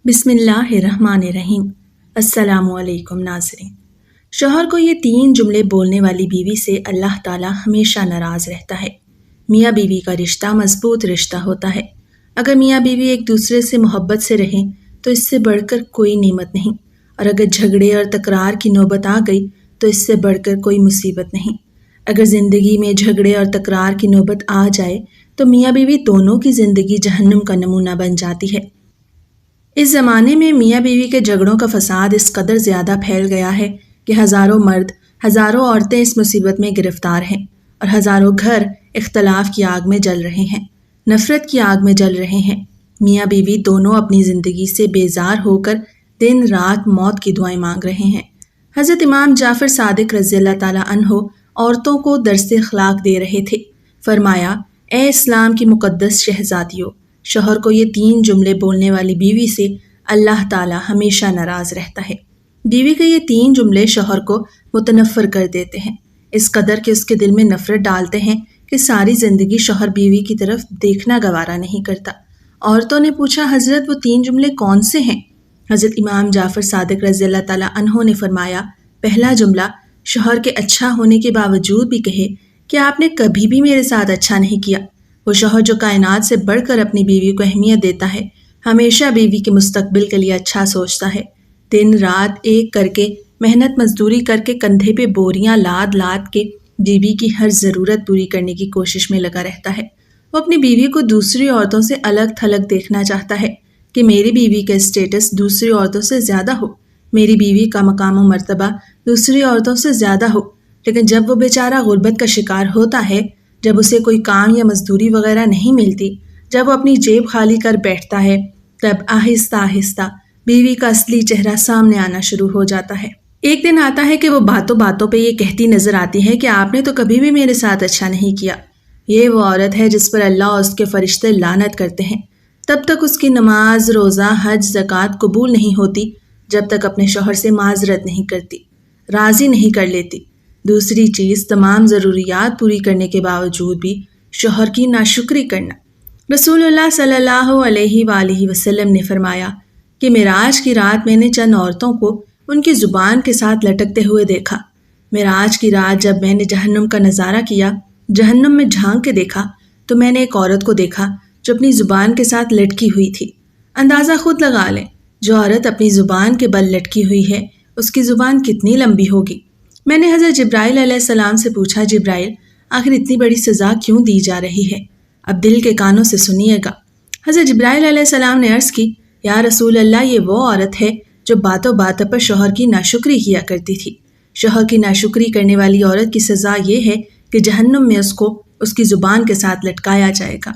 بسم اللہ الرحمن الرحیم۔ السلام علیکم ناظرین۔ شوہر کو یہ 3 جملے بولنے والی بیوی سے اللہ تعالیٰ ہمیشہ ناراض رہتا ہے۔ میاں بیوی کا رشتہ مضبوط رشتہ ہوتا ہے۔ اگر میاں بیوی ایک دوسرے سے محبت سے رہیں تو اس سے بڑھ کر کوئی نعمت نہیں، اور اگر جھگڑے اور تکرار کی نوبت آ گئی تو اس سے بڑھ کر کوئی مصیبت نہیں۔ اگر زندگی میں جھگڑے اور تکرار کی نوبت آ جائے تو میاں بیوی دونوں کی زندگی جہنم کا نمونہ بن جاتی ہے۔ اس زمانے میں میاں بیوی کے جھگڑوں کا فساد اس قدر زیادہ پھیل گیا ہے کہ ہزاروں مرد، ہزاروں عورتیں اس مصیبت میں گرفتار ہیں، اور ہزاروں گھر اختلاف کی آگ میں جل رہے ہیں، نفرت کی آگ میں جل رہے ہیں۔ میاں بیوی دونوں اپنی زندگی سے بیزار ہو کر دن رات موت کی دعائیں مانگ رہے ہیں۔ حضرت امام جعفر صادق رضی اللہ تعالیٰ عنہ عورتوں کو درس اخلاق دے رہے تھے۔ فرمایا، اے اسلام کی مقدس شہزادیوں، شوہر کو یہ 3 جملے بولنے والی بیوی سے اللہ تعالیٰ ہمیشہ ناراض رہتا ہے۔ بیوی کے یہ 3 جملے شوہر کو متنفر کر دیتے ہیں، اس قدر کہ اس کے دل میں نفرت ڈالتے ہیں کہ ساری زندگی شوہر بیوی کی طرف دیکھنا گوارا نہیں کرتا۔ عورتوں نے پوچھا، حضرت وہ 3 جملے کون سے ہیں؟ حضرت امام جعفر صادق رضی اللہ تعالیٰ عنہ نے فرمایا، پہلا جملہ شوہر کے اچھا ہونے کے باوجود بھی کہے کہ آپ نے کبھی بھی میرے ساتھ اچھا نہیں کیا۔ وہ شوہر جو کائنات سے بڑھ کر اپنی بیوی کو اہمیت دیتا ہے، ہمیشہ بیوی کے مستقبل کے لیے اچھا سوچتا ہے، دن رات ایک کر کے محنت مزدوری کر کے کندھے پہ بوریاں لاد لاد کے بیوی کی ہر ضرورت پوری کرنے کی کوشش میں لگا رہتا ہے۔ وہ اپنی بیوی کو دوسری عورتوں سے الگ تھلگ دیکھنا چاہتا ہے کہ میری بیوی کا اسٹیٹس دوسری عورتوں سے زیادہ ہو، میری بیوی کا مقام و مرتبہ دوسری عورتوں سے زیادہ ہو۔ لیکن جب وہ بیچارہ غربت کا شکار ہوتا ہے، جب اسے کوئی کام یا مزدوری وغیرہ نہیں ملتی، جب وہ اپنی جیب خالی کر بیٹھتا ہے، تب آہستہ آہستہ بیوی کا اصلی چہرہ سامنے آنا شروع ہو جاتا ہے۔ ایک دن آتا ہے کہ وہ باتوں باتوں پہ یہ کہتی نظر آتی ہے کہ آپ نے تو کبھی بھی میرے ساتھ اچھا نہیں کیا۔ یہ وہ عورت ہے جس پر اللہ اور اس کے فرشتے لعنت کرتے ہیں۔ تب تک اس کی نماز، روزہ، حج، زکوٰۃ قبول نہیں ہوتی جب تک اپنے شوہر سے معذرت نہیں کرتی، راضی نہیں کر لیتی۔ دوسری چیز، تمام ضروریات پوری کرنے کے باوجود بھی شوہر کی ناشکری کرنا۔ رسول اللہ صلی اللہ علیہ وآلہ وسلم نے فرمایا کہ معراج کی رات میں نے چند عورتوں کو ان کی زبان کے ساتھ لٹکتے ہوئے دیکھا۔ معراج کی رات جب میں نے جہنم کا نظارہ کیا، جہنم میں جھانک کے دیکھا، تو میں نے ایک عورت کو دیکھا جو اپنی زبان کے ساتھ لٹکی ہوئی تھی۔ اندازہ خود لگا لیں، جو عورت اپنی زبان کے بل لٹکی ہوئی ہے، اس کی زبان کتنی لمبی ہوگی۔ میں نے حضرت جبرائیل علیہ السلام سے پوچھا، جبرائیل، آخر اتنی بڑی سزا کیوں دی جا رہی ہے؟ اب دل کے کانوں سے سنیے گا۔ حضرت جبرائیل علیہ السلام نے عرض کی، یا رسول اللہ، یہ وہ عورت ہے جو باتوں باتوں پر شوہر کی ناشکری کیا کرتی تھی۔ شوہر کی ناشکری کرنے والی عورت کی سزا یہ ہے کہ جہنم میں اس کو اس کی زبان کے ساتھ لٹکایا جائے گا۔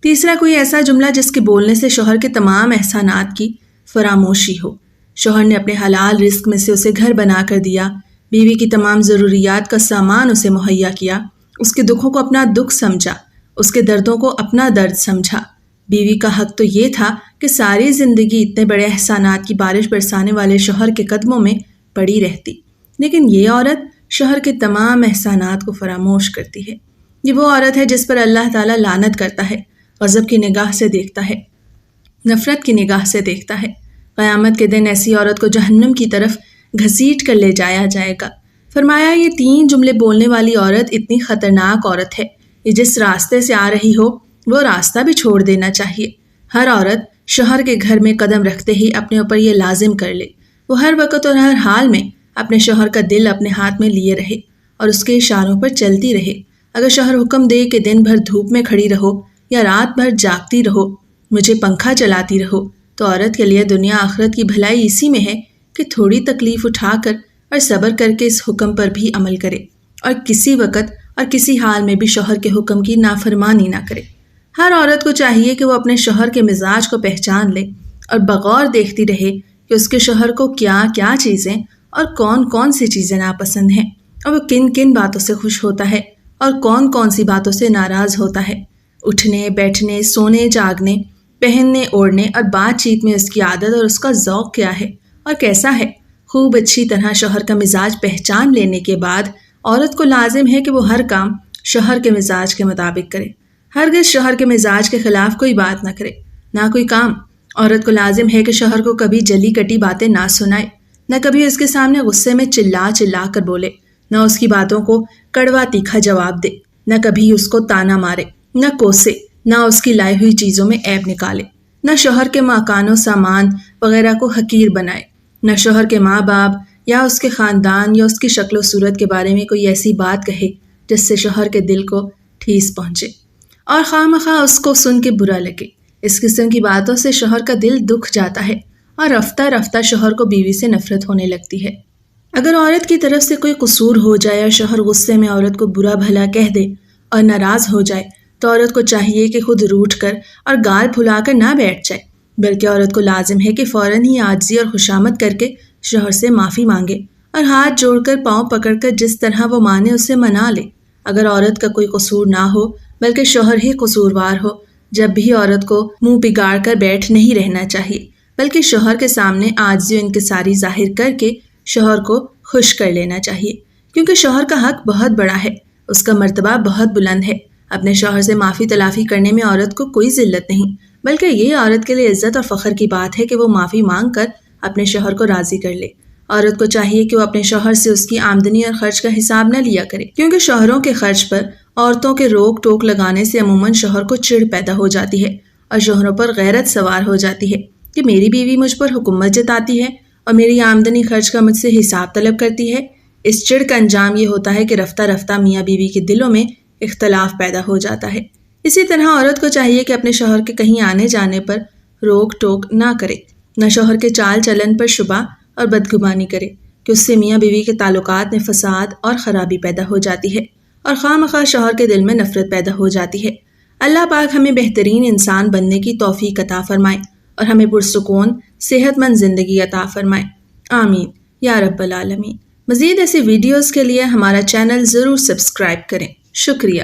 تیسرا، کوئی ایسا جملہ جس کے بولنے سے شوہر کے تمام احسانات کی فراموشی ہو۔ شوہر نے اپنے حلال رزق میں سے اسے گھر بنا کر دیا، بیوی کی تمام ضروریات کا سامان اسے مہیا کیا، اس کے دکھوں کو اپنا دکھ سمجھا، اس کے دردوں کو اپنا درد سمجھا۔ بیوی کا حق تو یہ تھا کہ ساری زندگی اتنے بڑے احسانات کی بارش برسانے والے شوہر کے قدموں میں پڑی رہتی، لیکن یہ عورت شوہر کے تمام احسانات کو فراموش کرتی ہے۔ یہ وہ عورت ہے جس پر اللہ تعالیٰ لعنت کرتا ہے، غضب کی نگاہ سے دیکھتا ہے، نفرت کی نگاہ سے دیکھتا ہے۔ قیامت کے دن ایسی عورت کو جہنم کی طرف گھسیٹ کر لے جایا جائے گا۔ فرمایا، یہ 3 جملے بولنے والی عورت اتنی خطرناک عورت ہے، یہ جس راستے سے آ رہی ہو وہ راستہ بھی چھوڑ دینا چاہیے۔ ہر عورت شوہر کے گھر میں قدم رکھتے ہی اپنے اوپر یہ لازم کر لے، وہ ہر وقت اور ہر حال میں اپنے شوہر کا دل اپنے ہاتھ میں لیے رہے اور اس کے اشاروں پر چلتی رہے۔ اگر شوہر حکم دے کہ دن بھر دھوپ میں کھڑی رہو یا رات بھر جاگتی رہو، مجھے پنکھا چلاتی رہو، تو عورت کے لیے دنیا آخرت کی بھلائی اسی میں ہے کہ تھوڑی تکلیف اٹھا کر اور صبر کر کے اس حکم پر بھی عمل کرے، اور کسی وقت اور کسی حال میں بھی شوہر کے حکم کی نافرمانی نہ کرے۔ ہر عورت کو چاہیے کہ وہ اپنے شوہر کے مزاج کو پہچان لے اور بغور دیکھتی رہے کہ اس کے شوہر کو کیا کیا چیزیں اور کون کون سی چیزیں ناپسند ہیں، اور وہ کن کن باتوں سے خوش ہوتا ہے اور کون کون سی باتوں سے ناراض ہوتا ہے۔ اٹھنے، بیٹھنے، سونے، جاگنے، پہننے، اوڑھنے اور بات چیت میں اس کی عادت اور اس کا ذوق کیا ہے اور کیسا ہے۔ خوب اچھی طرح شوہر کا مزاج پہچان لینے کے بعد عورت کو لازم ہے کہ وہ ہر کام شوہر کے مزاج کے مطابق کرے، ہرگز شوہر کے مزاج کے خلاف کوئی بات نہ کرے، نہ کوئی کام عورت کو لازم ہے کہ شوہر کو کبھی جلی کٹی باتیں نہ سنائے، نہ کبھی اس کے سامنے غصے میں چلا چلا کر بولے، نہ اس کی باتوں کو کڑوا تیکھا جواب دے، نہ کبھی اس کو تانا مارے، نہ کوسے، نہ اس کی لائی ہوئی چیزوں میں عیب نکالے، نہ شوہر کے مکان و سامان وغیرہ کو حقیر بنائے، نہ شوہر کے ماں باپ یا اس کے خاندان یا اس کی شکل و صورت کے بارے میں کوئی ایسی بات کہے جس سے شوہر کے دل کو ٹھیس پہنچے اور خواہ مخواہ اس کو سن کے برا لگے۔ اس قسم کی باتوں سے شوہر کا دل دکھ جاتا ہے اور رفتہ رفتہ شوہر کو بیوی سے نفرت ہونے لگتی ہے۔ اگر عورت کی طرف سے کوئی قصور ہو جائے اور شوہر غصے میں عورت کو برا بھلا کہہ دے اور ناراض ہو جائے تو عورت کو چاہیے کہ خود روٹھ کر اور گال پھلا کر نہ بیٹھ جائے، بلکہ عورت کو لازم ہے کہ فوراً ہی عاجزی اور خوشامد کر کے شوہر سے معافی مانگے اور ہاتھ جوڑ کر پاؤں پکڑ کر جس طرح وہ مانے اسے منا لے۔ اگر عورت کا کوئی قصور نہ ہو بلکہ شوہر ہی قصوروار ہو، جب بھی عورت کو منہ بگاڑ کر بیٹھ نہیں رہنا چاہیے، بلکہ شوہر کے سامنے عاجزی و انکساری ظاہر کر کے شوہر کو خوش کر لینا چاہیے، کیونکہ شوہر کا حق بہت بڑا ہے، اس کا مرتبہ بہت بلند ہے۔ اپنے شوہر سے معافی تلافی کرنے میں عورت کو کوئی ذلت نہیں، بلکہ یہ عورت کے لیے عزت اور فخر کی بات ہے کہ وہ معافی مانگ کر اپنے شوہر کو راضی کر لے۔ عورت کو چاہیے کہ وہ اپنے شوہر سے اس کی آمدنی اور خرچ کا حساب نہ لیا کرے، کیونکہ شوہروں کے خرچ پر عورتوں کے روک ٹوک لگانے سے عموماً شوہر کو چڑ پیدا ہو جاتی ہے اور شوہروں پر غیرت سوار ہو جاتی ہے کہ میری بیوی مجھ پر حکومت جتاتی ہے اور میری آمدنی خرچ کا مجھ سے حساب طلب کرتی ہے۔ اس چڑ کا انجام یہ ہوتا ہے کہ رفتہ رفتہ میاں بیوی کے دلوں میں اختلاف پیدا ہو جاتا ہے۔ اسی طرح عورت کو چاہیے کہ اپنے شوہر کے کہیں آنے جانے پر روک ٹوک نہ کرے، نہ شوہر کے چال چلن پر شبہ اور بدگمانی کرے کہ اس سے میاں بیوی کے تعلقات میں فساد اور خرابی پیدا ہو جاتی ہے اور خواہ مخواہ شوہر کے دل میں نفرت پیدا ہو جاتی ہے۔ اللہ پاک ہمیں بہترین انسان بننے کی توفیق عطا فرمائے اور ہمیں پرسکون صحت مند زندگی عطا فرمائے، آمین یا رب العالمین۔ مزید ایسی ویڈیوز کے لیے ہمارا چینل ضرور سبسکرائب کریں۔ شکریہ۔